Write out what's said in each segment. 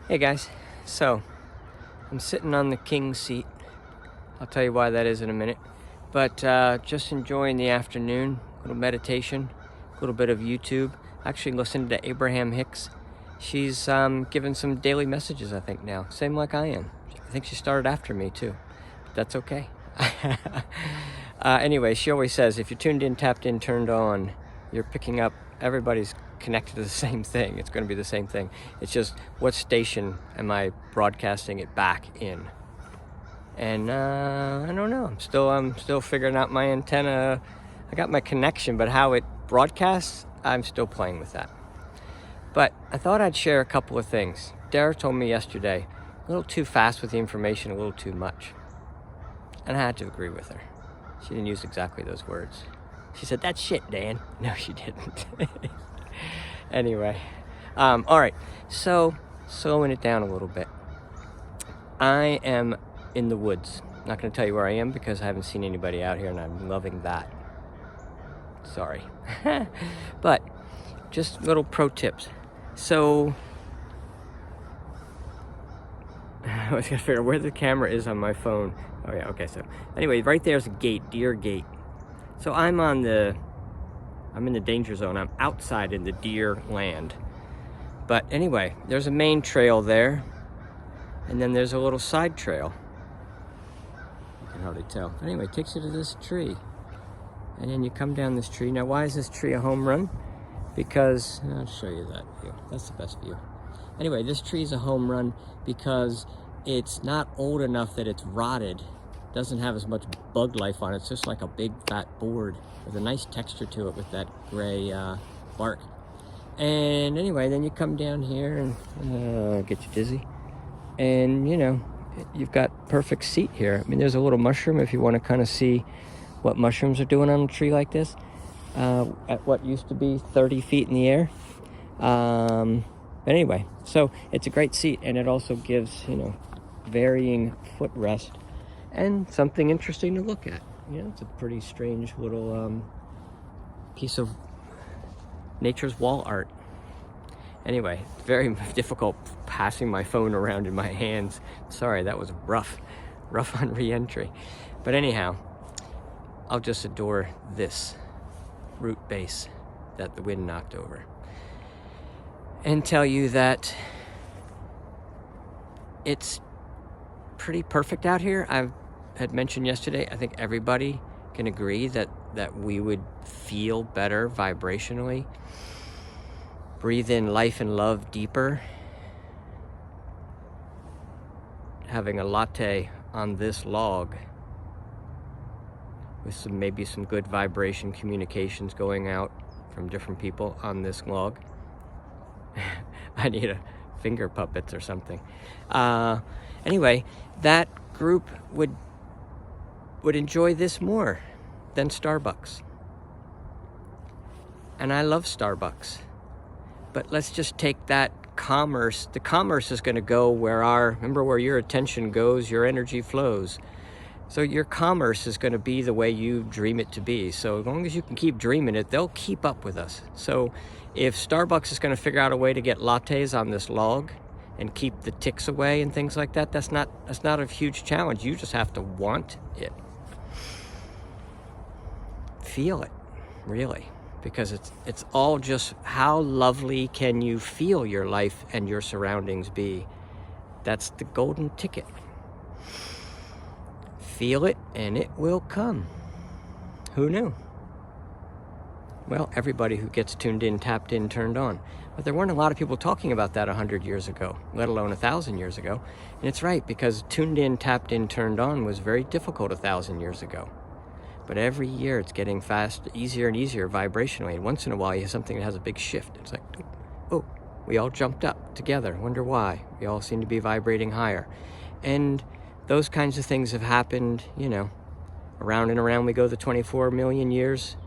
Hey guys, so I'm sitting on the king seat. I'll tell you why that is in a minute. But just enjoying the afternoon, a little meditation, a little bit of YouTube. Actually listening to Abraham Hicks. She's given some daily messages, I think, now. Same like I am. I think she started after me too, but that's okay. Anyway, she always says, if you're tuned in, tapped in, turned on, you're picking up, everybody's connected to the same thing. It's going to be the same thing. It's just, what station am I broadcasting it back in? And I don't know. I'm still figuring out my antenna. I got my connection, but how it broadcasts, I'm still playing with that. But I thought I'd share a couple of things. Dara told me yesterday, a little too fast with the information, a little too much. And I had to agree with her. She didn't use exactly those words. She said, "That's shit, Dan." No, she didn't. Anyway, all right. So, slowing it down a little bit. I am in the woods. Not going to tell you where I am because I haven't seen anybody out here, and I'm loving that. Sorry. But just little pro tips. So I was going to figure out where the camera is on my phone. Oh yeah, okay. So anyway, right there's a gate, deer gate. So I'm in the danger zone. I'm outside in the deer land. But anyway, there's a main trail there, and then there's a little side trail. You can hardly tell. Anyway, it takes you to this tree, and then you come down this tree. Now, why is this tree a home run? Because, I'll show you that view. That's the best view. Anyway, this tree is a home run because it's not old enough that it's rotted. Doesn't have as much bug life on it. It's just like a big fat board with a nice texture to it with that gray bark. And anyway, then you come down here and get you dizzy. And you know, you've got perfect seat here. I mean, there's a little mushroom if you want to kind of see what mushrooms are doing on a tree like this. At what used to be 30 feet in the air. But anyway, so it's a great seat, and it also gives, you know, varying footrest and something interesting to look at. You know, it's a pretty strange little piece of nature's wall art. Anyway, very difficult passing my phone around in my hands. Sorry, that was rough on re-entry. But anyhow, I'll just adore this root base that the wind knocked over and tell you that it's pretty perfect out here. I had mentioned yesterday, I think everybody can agree that we would feel better vibrationally, breathe in life and love deeper, having a latte on this log with maybe some good vibration communications going out from different people on this log. I need a finger puppets or something. Anyway, that group would enjoy this more than Starbucks. And I love Starbucks. But let's just take that commerce. The commerce is going to go remember where your attention goes, your energy flows. So your commerce is going to be the way you dream it to be. So as long as you can keep dreaming it, they'll keep up with us. So if Starbucks is going to figure out a way to get lattes on this log and keep the ticks away and things like that, that's not a huge challenge. You just have to want it. Feel it, really. Because it's all just how lovely can you feel your life and your surroundings be. That's the golden ticket. Feel it and it will come. Who knew? Well, everybody who gets tuned in, tapped in, turned on. But there weren't a lot of people talking about that 100 years ago, let alone 1,000 years ago. And it's right, because tuned in, tapped in, turned on was very difficult 1,000 years ago. But every year it's getting easier and easier vibrationally. And once in a while you have something that has a big shift. It's like, oh, we all jumped up together. Wonder why. We all seem to be vibrating higher. And those kinds of things have happened, you know, around and around we go the 24 million years,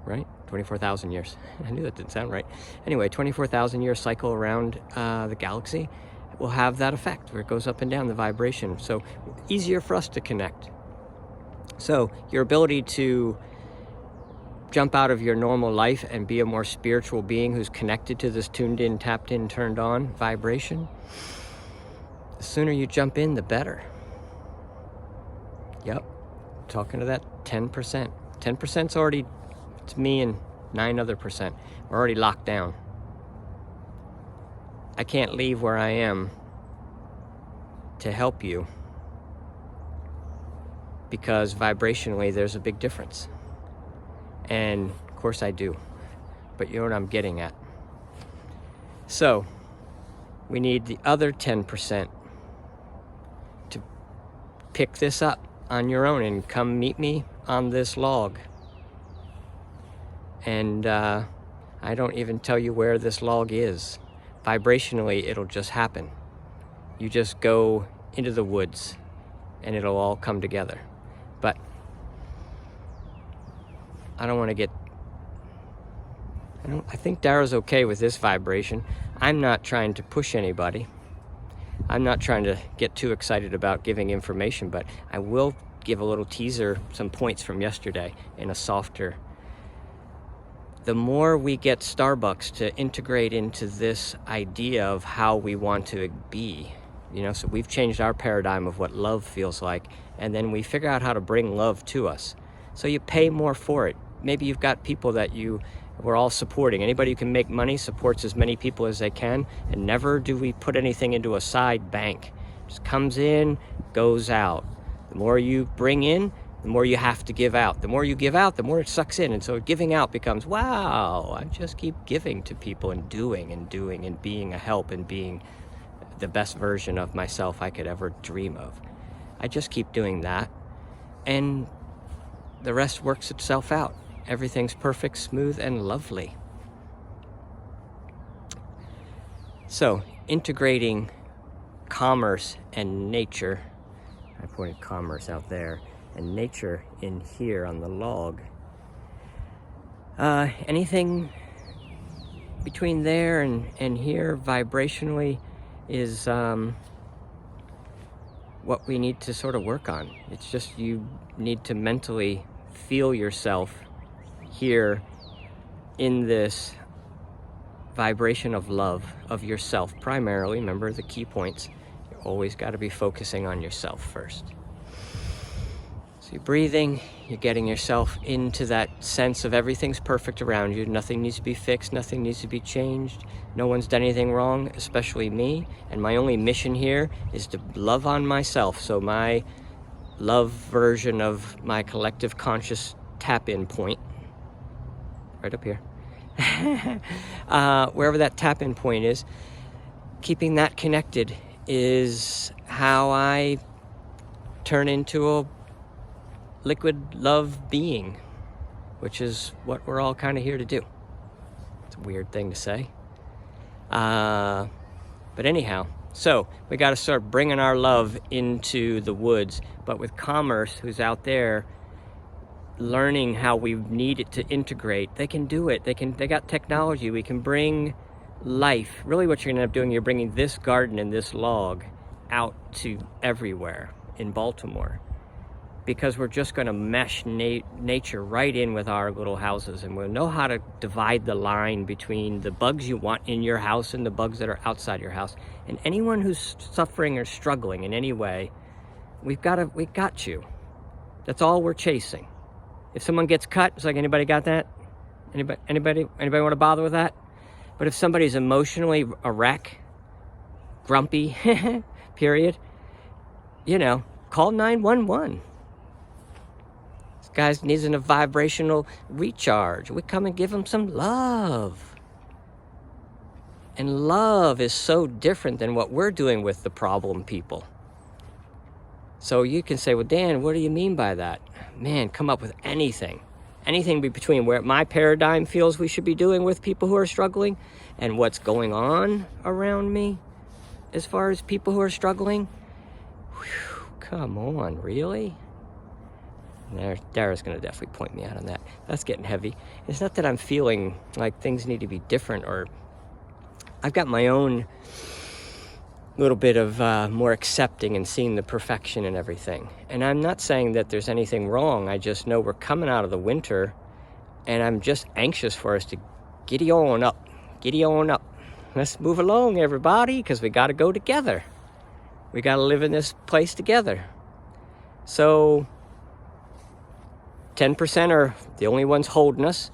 right? 24,000 years. I knew that didn't sound right. Anyway, 24,000 year cycle around the galaxy will have that effect where it goes up and down the vibration. So easier for us to connect. So your ability to jump out of your normal life and be a more spiritual being who's connected to this tuned in, tapped in, turned on vibration, the sooner you jump in, the better. Yep, talking to that 10%. 10%'s already, it's me and 9 other percent. We're already locked down. I can't leave where I am to help you because vibrationally there's a big difference. And of course I do, but you know what I'm getting at. So we need the other 10% to pick this up on your own and come meet me on this log. And I don't even tell you where this log is. Vibrationally, it'll just happen. You just go into the woods and it'll all come together. But I don't want to get, I think Dara's okay with this vibration. I'm not trying to push anybody. I'm not trying to get too excited about giving information, but I will give a little teaser, some points from yesterday in a softer. The more we get Starbucks to integrate into this idea of how we want to be, so we've changed our paradigm of what love feels like, and then we figure out how to bring love to us. So you pay more for it. Maybe you've got people that we're all supporting. Anybody who can make money supports as many people as they can, and never do we put anything into a side bank. It just comes in, goes out. The more you bring in, the more you have to give out. The more you give out, the more it sucks in. And so giving out becomes, wow, I just keep giving to people and doing and being a help and being the best version of myself I could ever dream of. I just keep doing that. And the rest works itself out. Everything's perfect, smooth, and lovely. So, integrating commerce and nature. I pointed commerce out there and nature in here on the log. Anything between there and here vibrationally is what we need to sort of work on. It's just you need to mentally feel yourself here in this vibration of love of yourself primarily. Remember the key points. You always got to be focusing on yourself first. So you're breathing, you're getting yourself into that sense of everything's perfect around you. Nothing needs to be fixed, nothing needs to be changed. No one's done anything wrong, especially me. And my only mission here is to love on myself. So my love version of my collective conscious tap-in point, right up here, wherever that tap-in point is, keeping that connected is how I turn into a liquid love being, which is what we're all kind of here to do. It's a weird thing to say. But anyhow, so we got to start bringing our love into the woods, but with commerce, who's out there learning how we need it to integrate, they can do it. They got technology. We can bring life. Really what you're gonna end up doing, you're bringing this garden and this log out to everywhere in Baltimore, because we're just going to mesh nature right in with our little houses, and we'll know how to divide the line between the bugs you want in your house and the bugs that are outside your house. And anyone who's suffering or struggling in any way, we got you. That's all we're chasing. If someone gets cut, it's like, anybody got that? Anybody want to bother with that? But if somebody's emotionally a wreck, grumpy, period, call 911. This guy needs a vibrational recharge. We come and give him some love. And love is so different than what we're doing with the problem people. So you can say, well, Dan, what do you mean by that? Man, come up with anything. Anything between where my paradigm feels we should be doing with people who are struggling and what's going on around me as far as people who are struggling. Whew, come on, really? Dara's going to definitely point me out on that. That's getting heavy. It's not that I'm feeling like things need to be different, or I've got my own little bit of more accepting and seeing the perfection in everything. And I'm not saying that there's anything wrong. I just know we're coming out of the winter, And I'm just anxious for us to giddy on up. Giddy on up. Let's move along, everybody, because we got to go together. We got to live in this place together. So 10% are the only ones holding us.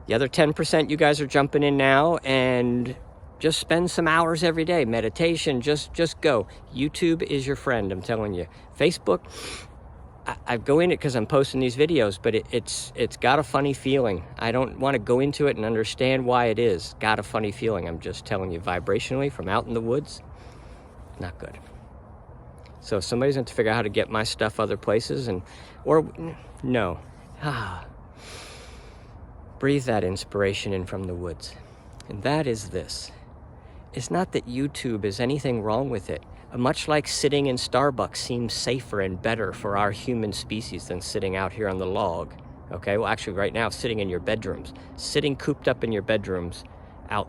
The other 10%, you guys are jumping in now, and just spend some hours every day. Meditation, just go. YouTube is your friend, I'm telling you. Facebook, I go in it because I'm posting these videos, but it's got a funny feeling. I don't want to go into it and understand why it is. Got a funny feeling. I'm just telling you, vibrationally, from out in the woods, not good. So somebody's going to figure out how to get my stuff other places, or no. Breathe that inspiration in from the woods. And that is this. It's not that YouTube is anything wrong with it. Much like sitting in Starbucks seems safer and better for our human species than sitting out here on the log. Okay, well actually right now, sitting in your bedrooms. Sitting cooped up in your bedrooms out.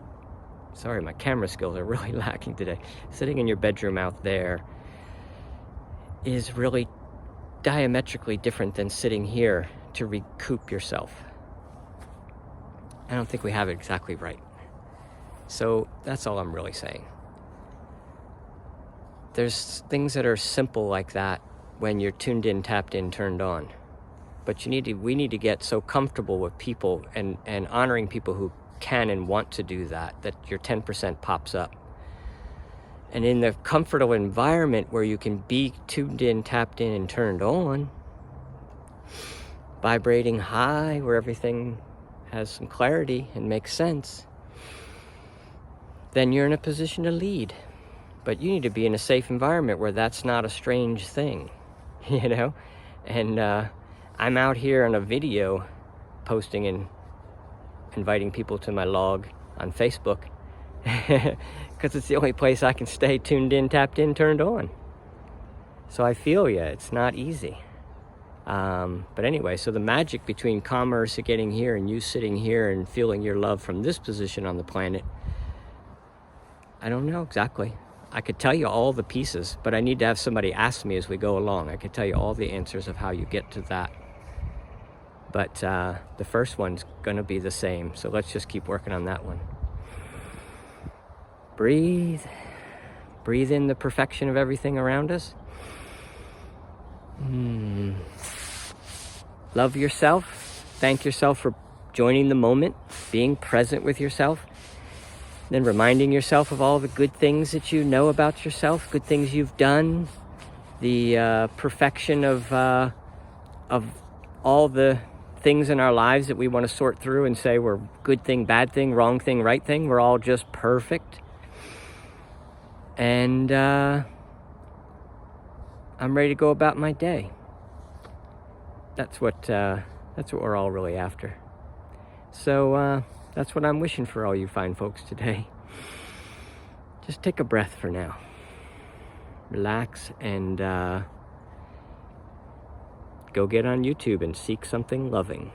Sorry, my camera skills are really lacking today. Sitting in your bedroom out there is really diametrically different than sitting here to recoup yourself. I don't think we have it exactly right. So that's all I'm really saying. There's things that are simple like that when you're tuned in, tapped in, turned on. But we need to get so comfortable with people and honoring people who can and want to do that your 10% pops up. And in the comfortable environment where you can be tuned in, tapped in, and turned on, vibrating high, where everything has some clarity and makes sense, then you're in a position to lead. But you need to be in a safe environment where that's not a strange thing, you know? And I'm out here on a video posting and inviting people to my log on Facebook because it's the only place I can stay tuned in, tapped in, turned on. So I feel you, it's not easy. But anyway, so the magic between commerce getting here and you sitting here and feeling your love from this position on the planet, I don't know exactly. I could tell you all the pieces, but I need to have somebody ask me as we go along. I could tell you all the answers of how you get to that. But the first one's gonna be the same, so let's just keep working on that one. Breathe. Breathe in the perfection of everything around us. Love yourself. Thank yourself for joining the moment, being present with yourself. Then reminding yourself of all the good things that you know about yourself, good things you've done, the perfection of all the things in our lives that we want to sort through and say we're good thing, bad thing, wrong thing, right thing. We're all just perfect. And I'm ready to go about my day. That's what we're all really after. So that's what I'm wishing for all you fine folks today. Just take a breath for now. Relax and go get on YouTube and seek something loving.